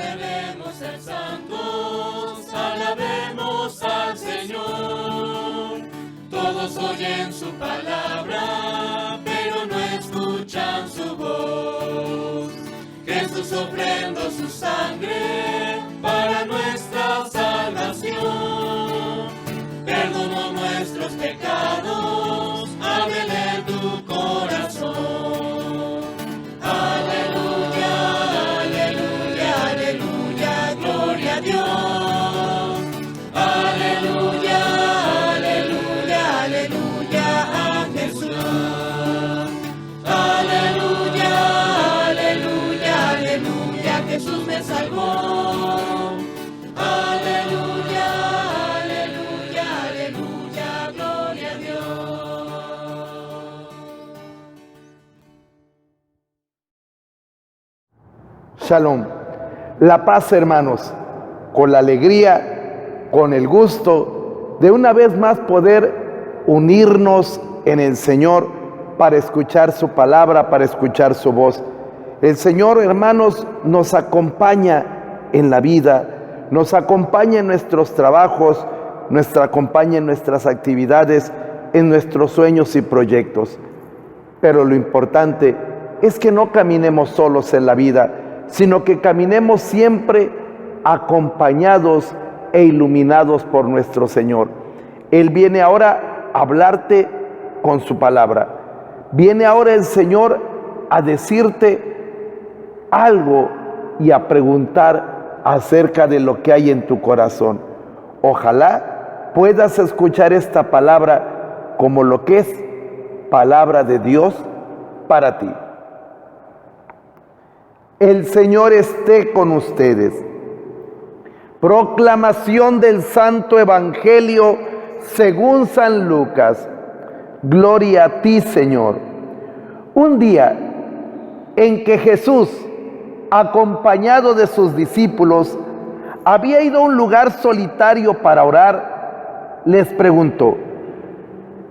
queremos ser santos, alabemos al Señor. Todos oyen su palabra, pero no escuchan su voz. Jesús ofrendó su sangre para nuestra salvación. Perdonó nuestros pecados, ábrele tu corazón. Aleluya, aleluya, aleluya, gloria a Dios. Aleluya, aleluya, aleluya a Jesús. Aleluya, aleluya, aleluya, Jesús me salvó. Aleluya, aleluya, aleluya, gloria a Dios. Shalom. La paz, hermanos, con la alegría, con el gusto de una vez más poder unirnos en el Señor para escuchar su palabra, para escuchar su voz. El Señor, hermanos, nos acompaña en la vida, nos acompaña en nuestros trabajos, nos acompaña en nuestras actividades, en nuestros sueños y proyectos. Pero lo importante es que no caminemos solos en la vida, sino que caminemos siempre acompañados e iluminados por nuestro Señor. Él viene ahora a hablarte con su palabra. Viene ahora el Señor a decirte algo y a preguntar acerca de lo que hay en tu corazón. Ojalá puedas escuchar esta palabra como lo que es palabra de Dios para ti. El Señor esté con ustedes. Proclamación del Santo Evangelio según San Lucas. Gloria a ti, Señor. Un día en que Jesús, acompañado de sus discípulos, había ido a un lugar solitario para orar, les preguntó: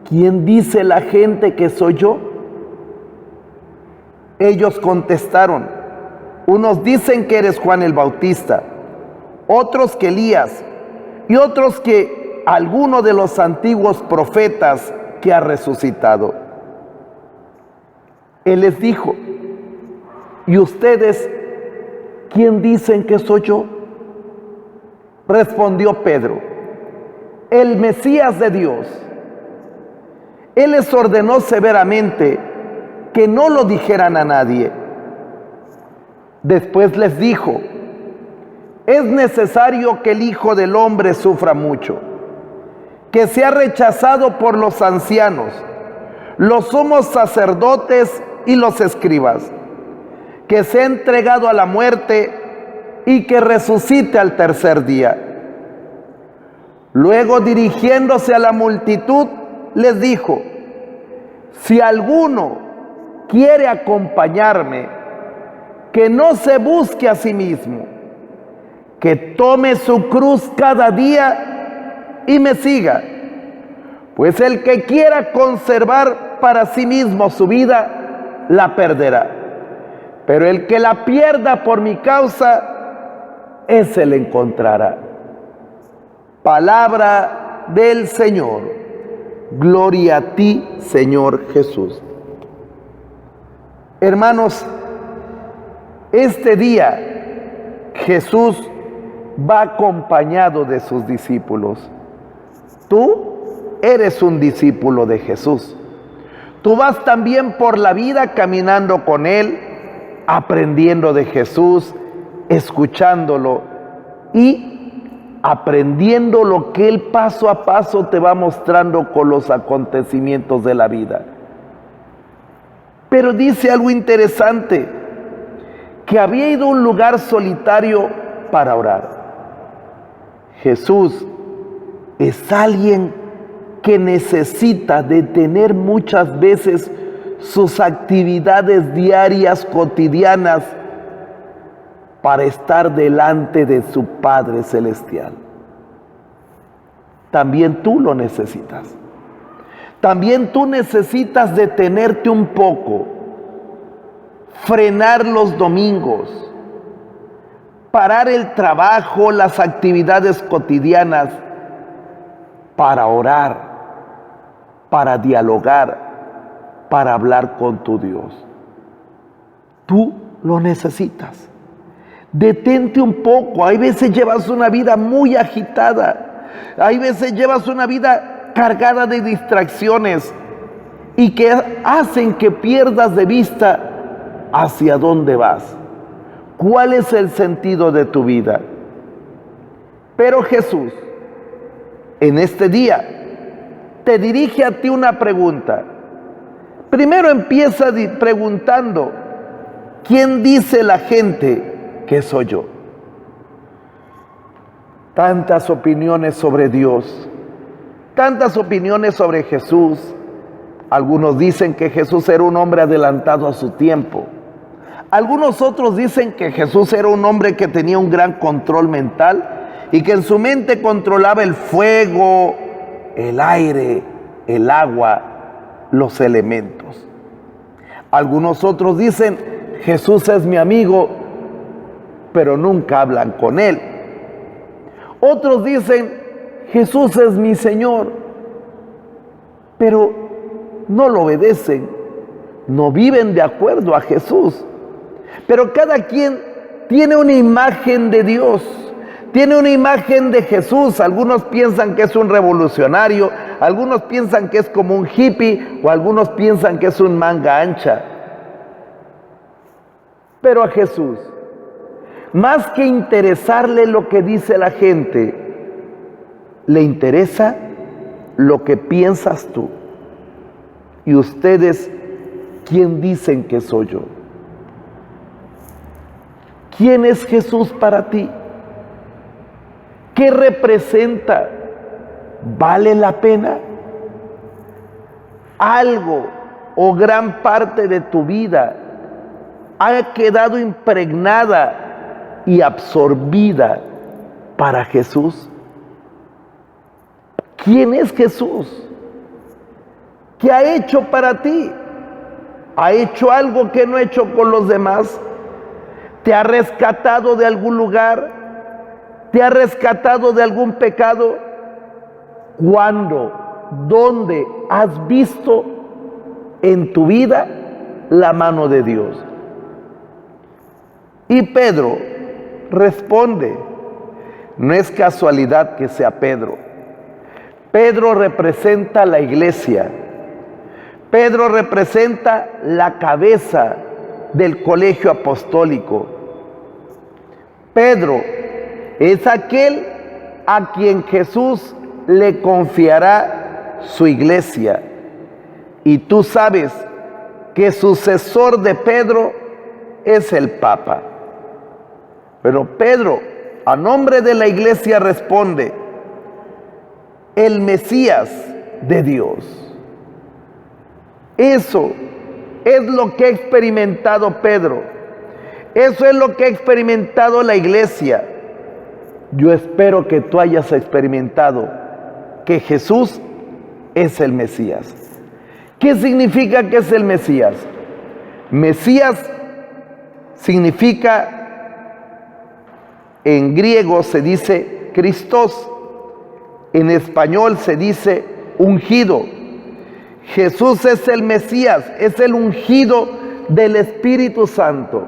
¿quién dice la gente que soy yo? Ellos contestaron: unos dicen que eres Juan el Bautista, otros que Elías, y otros que alguno de los antiguos profetas que ha resucitado. Él les dijo: ¿y ustedes quién dicen que soy yo? Respondió Pedro: el Mesías de Dios. Él les ordenó severamente que no lo dijeran a nadie. Después les dijo: es necesario que el Hijo del Hombre sufra mucho, que sea rechazado por los ancianos, los sumos sacerdotes y los escribas, que sea entregado a la muerte y que resucite al tercer día. Luego, dirigiéndose a la multitud, les dijo: si alguno quiere acompañarme, que no se busque a sí mismo, que tome su cruz cada día y me siga. Pues el que quiera conservar para sí mismo su vida, la perderá. Pero el que la pierda por mi causa, ese la encontrará. Palabra del Señor. Gloria a ti, Señor Jesús. Hermanos, este día Jesús va acompañado de sus discípulos. Tú eres un discípulo de Jesús. Tú vas también por la vida caminando con Él, aprendiendo de Jesús, escuchándolo y aprendiendo lo que Él paso a paso te va mostrando con los acontecimientos de la vida. Pero dice algo interesante, que había ido a un lugar solitario para orar. Jesús es alguien que necesita detener muchas veces sus actividades diarias, cotidianas, para estar delante de su Padre Celestial. También tú lo necesitas. También tú necesitas detenerte un poco, frenar los domingos, parar el trabajo, las actividades cotidianas para orar, para dialogar, para hablar con tu Dios. Tú lo necesitas. Detente un poco. Hay veces llevas una vida muy agitada. Hay veces llevas una vida cargada de distracciones y que hacen que pierdas de vista hacia dónde vas. ¿Cuál es el sentido de tu vida? Pero Jesús, en este día, te dirige a ti una pregunta. Primero empieza preguntando, ¿quién dice la gente que soy yo? Tantas opiniones sobre Dios, tantas opiniones sobre Jesús. Algunos dicen que Jesús era un hombre adelantado a su tiempo. Algunos otros dicen que Jesús era un hombre que tenía un gran control mental y que en su mente controlaba el fuego, el aire, el agua, los elementos. Algunos otros dicen, Jesús es mi amigo, pero nunca hablan con él. Otros dicen, Jesús es mi Señor, pero no lo obedecen, no viven de acuerdo a Jesús. Pero cada quien tiene una imagen de Dios, tiene una imagen de Jesús. Algunos piensan que es un revolucionario, algunos piensan que es como un hippie, o algunos piensan que es un manga ancha. Pero a Jesús, más que interesarle lo que dice la gente, le interesa lo que piensas tú. Y ustedes, ¿quién dicen que soy yo? ¿Quién es Jesús para ti? ¿Qué representa? ¿Vale la pena? ¿Algo o gran parte de tu vida ha quedado impregnada y absorbida para Jesús? ¿Quién es Jesús? ¿Qué ha hecho para ti? ¿Ha hecho algo que no ha hecho con los demás? ¿Te ha rescatado de algún lugar? ¿Te ha rescatado de algún pecado? ¿Cuándo? ¿Dónde has visto en tu vida la mano de Dios? Y Pedro responde, no es casualidad que sea Pedro. Pedro representa la iglesia. Pedro representa la cabeza del colegio apostólico. Pedro es aquel a quien Jesús le confiará su iglesia. Y tú sabes que sucesor de Pedro es el Papa. Pero Pedro, a nombre de la iglesia, responde, el Mesías de Dios. Eso es lo que ha experimentado Pedro. Eso es lo que ha experimentado la iglesia. Yo espero que tú hayas experimentado que Jesús es el Mesías. ¿Qué significa que es el Mesías? Mesías significa, en griego se dice Christos, en español se dice ungido. Jesús es el Mesías, es el ungido del Espíritu Santo,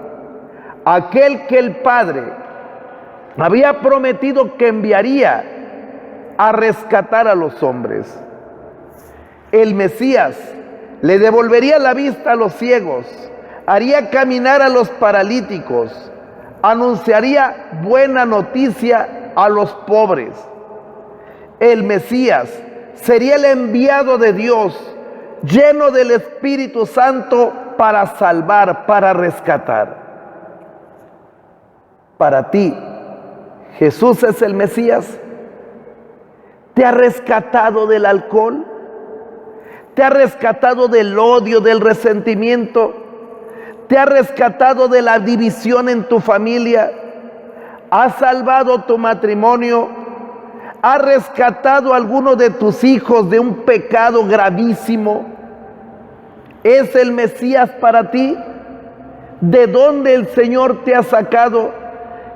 aquel que el Padre había prometido que enviaría a rescatar a los hombres. El Mesías le devolvería la vista a los ciegos, haría caminar a los paralíticos, anunciaría buena noticia a los pobres. El Mesías sería el enviado de Dios, lleno del Espíritu Santo para salvar, para rescatar. Para ti, ¿Jesús es el Mesías? ¿Te ha rescatado del alcohol? ¿Te ha rescatado del odio, del resentimiento? ¿Te ha rescatado de la división en tu familia? ¿Ha salvado tu matrimonio? ¿Ha rescatado a alguno de tus hijos de un pecado gravísimo? ¿Es el Mesías para ti? ¿De dónde el Señor te ha sacado?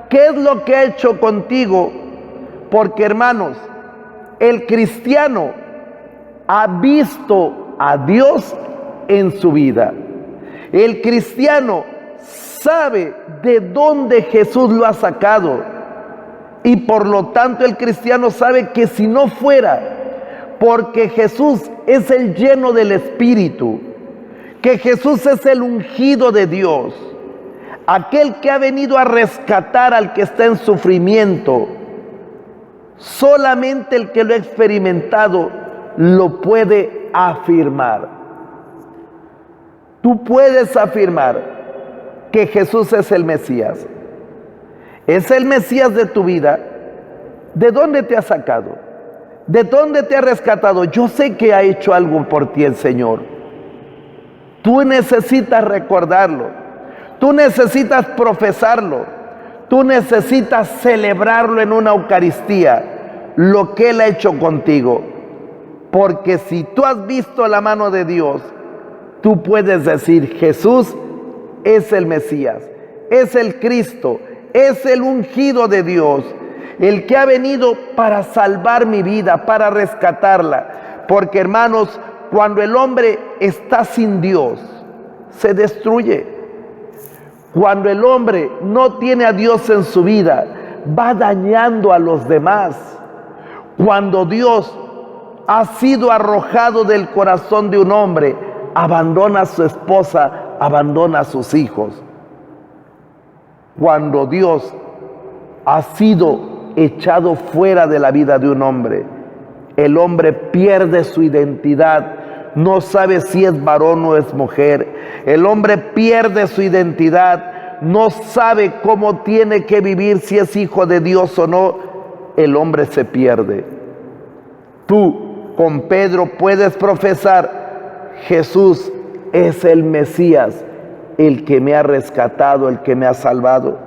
¿Qué es lo que ha hecho contigo? Porque, hermanos, el cristiano ha visto a Dios en su vida. El cristiano sabe de dónde Jesús lo ha sacado. Y por lo tanto el cristiano sabe que si no fuera porque Jesús es el lleno del Espíritu, que Jesús es el ungido de Dios, aquel que ha venido a rescatar al que está en sufrimiento, solamente el que lo ha experimentado lo puede afirmar. Tú puedes afirmar que Jesús es el Mesías. Es el Mesías de tu vida. ¿De dónde te ha sacado? ¿De dónde te ha rescatado? Yo sé que ha hecho algo por ti el Señor. Tú necesitas recordarlo. Tú necesitas profesarlo. Tú necesitas celebrarlo en una Eucaristía, lo que Él ha hecho contigo. Porque si tú has visto la mano de Dios, tú puedes decir: Jesús es el Mesías, es el Cristo, es el ungido de Dios, el que ha venido para salvar mi vida, para rescatarla. Porque, hermanos, cuando el hombre está sin Dios, se destruye. Cuando el hombre no tiene a Dios en su vida, va dañando a los demás. Cuando Dios ha sido arrojado del corazón de un hombre, abandona a su esposa, abandona a sus hijos. Cuando Dios ha sido echado fuera de la vida de un hombre, el hombre pierde su identidad. No sabe si es varón o es mujer. El hombre pierde su identidad. No sabe cómo tiene que vivir, si es hijo de Dios o no. El hombre se pierde. Tú con Pedro puedes profesar: Jesús es el Mesías, el que me ha rescatado, el que me ha salvado.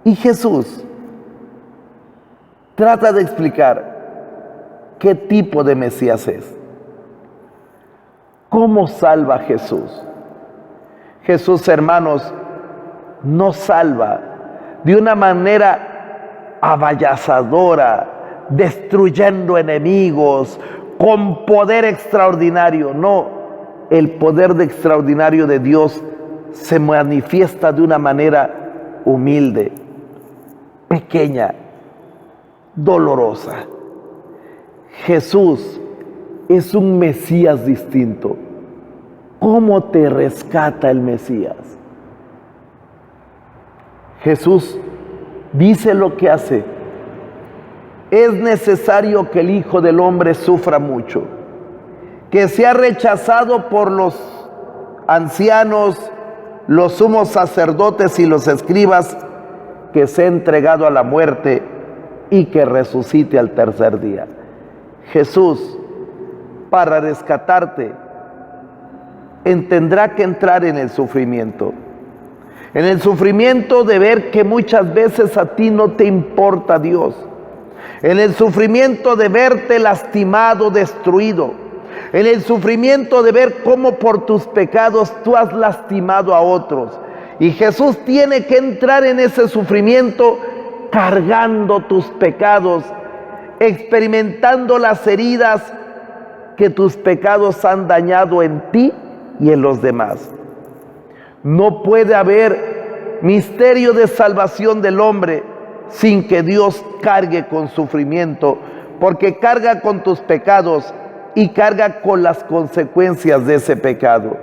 Y Jesús trata de explicar qué tipo de Mesías es. ¿Cómo salva Jesús? Jesús, hermanos, no salva de una manera avallazadora, destruyendo enemigos, con poder extraordinario. No, el poder extraordinario de Dios se manifiesta de una manera humilde, pequeña, dolorosa. Jesús es un Mesías distinto. ¿Cómo te rescata el Mesías? Jesús dice lo que hace. Es necesario que el Hijo del Hombre sufra mucho, que sea rechazado por los ancianos, los sumos sacerdotes y los escribas, que sea entregado a la muerte y que resucite al tercer día. Jesús, para rescatarte, tendrá que entrar en el sufrimiento. En el sufrimiento de ver que muchas veces a ti no te importa Dios. En el sufrimiento de verte lastimado, destruido. En el sufrimiento de ver cómo por tus pecados tú has lastimado a otros. Y Jesús tiene que entrar en ese sufrimiento cargando tus pecados, experimentando las heridas que tus pecados han dañado en ti y en los demás. No puede haber misterio de salvación del hombre sin que Dios cargue con sufrimiento, porque carga con tus pecados y carga con las consecuencias de ese pecado.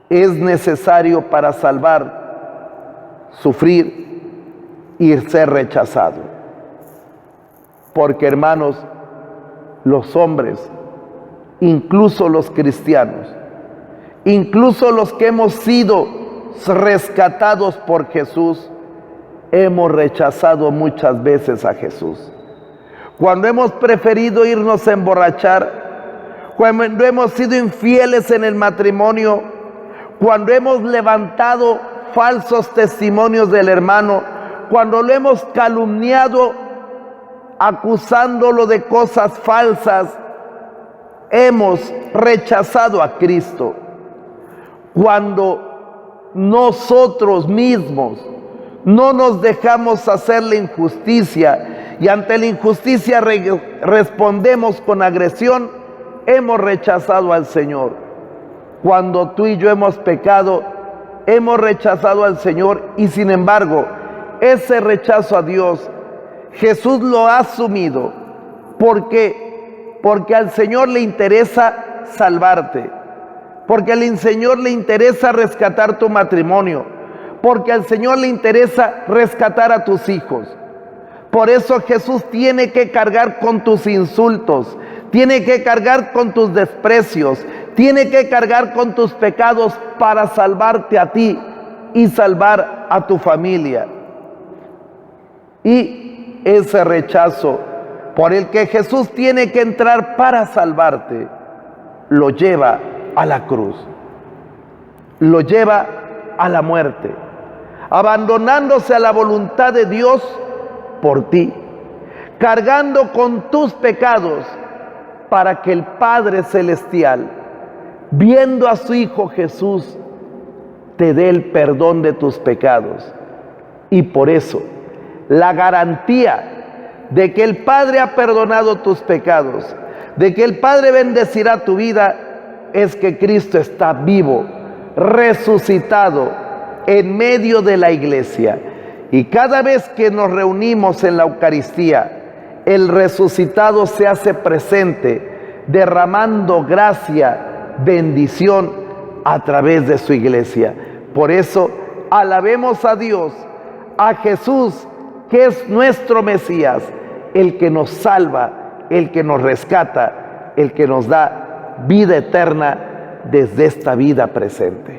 Es necesario para salvar sufrir y ser rechazado. Porque, hermanos, los hombres, incluso los cristianos, incluso los que hemos sido rescatados por Jesús, hemos rechazado muchas veces a Jesús. Cuando hemos preferido irnos a emborrachar, cuando hemos sido infieles en el matrimonio, cuando hemos levantado falsos testimonios del hermano, cuando lo hemos calumniado acusándolo de cosas falsas, hemos rechazado a Cristo. Cuando nosotros mismos no nos dejamos hacer la injusticia y ante la injusticia respondemos con agresión, hemos rechazado al Señor. Cuando tú y yo hemos pecado, hemos rechazado al Señor y sin embargo, ese rechazo a Dios, Jesús lo ha asumido. ¿Por qué? Porque al Señor le interesa salvarte, porque al Señor le interesa rescatar tu matrimonio, porque al Señor le interesa rescatar a tus hijos. Por eso Jesús tiene que cargar con tus insultos, tiene que cargar con tus desprecios, tiene que cargar con tus pecados para salvarte a ti y salvar a tu familia. Y ese rechazo por el que Jesús tiene que entrar para salvarte, lo lleva a la cruz, lo lleva a la muerte, abandonándose a la voluntad de Dios por ti, cargando con tus pecados para que el Padre Celestial, viendo a su Hijo Jesús, te dé el perdón de tus pecados. Y por eso, la garantía de que el Padre ha perdonado tus pecados, de que el Padre bendecirá tu vida, es que Cristo está vivo, resucitado en medio de la iglesia. Y cada vez que nos reunimos en la Eucaristía, el resucitado se hace presente, derramando gracia, bendición a través de su iglesia. Por eso, alabemos a Dios, a Jesús, que es nuestro Mesías, el que nos salva, el que nos rescata, el que nos da vida eterna desde esta vida presente.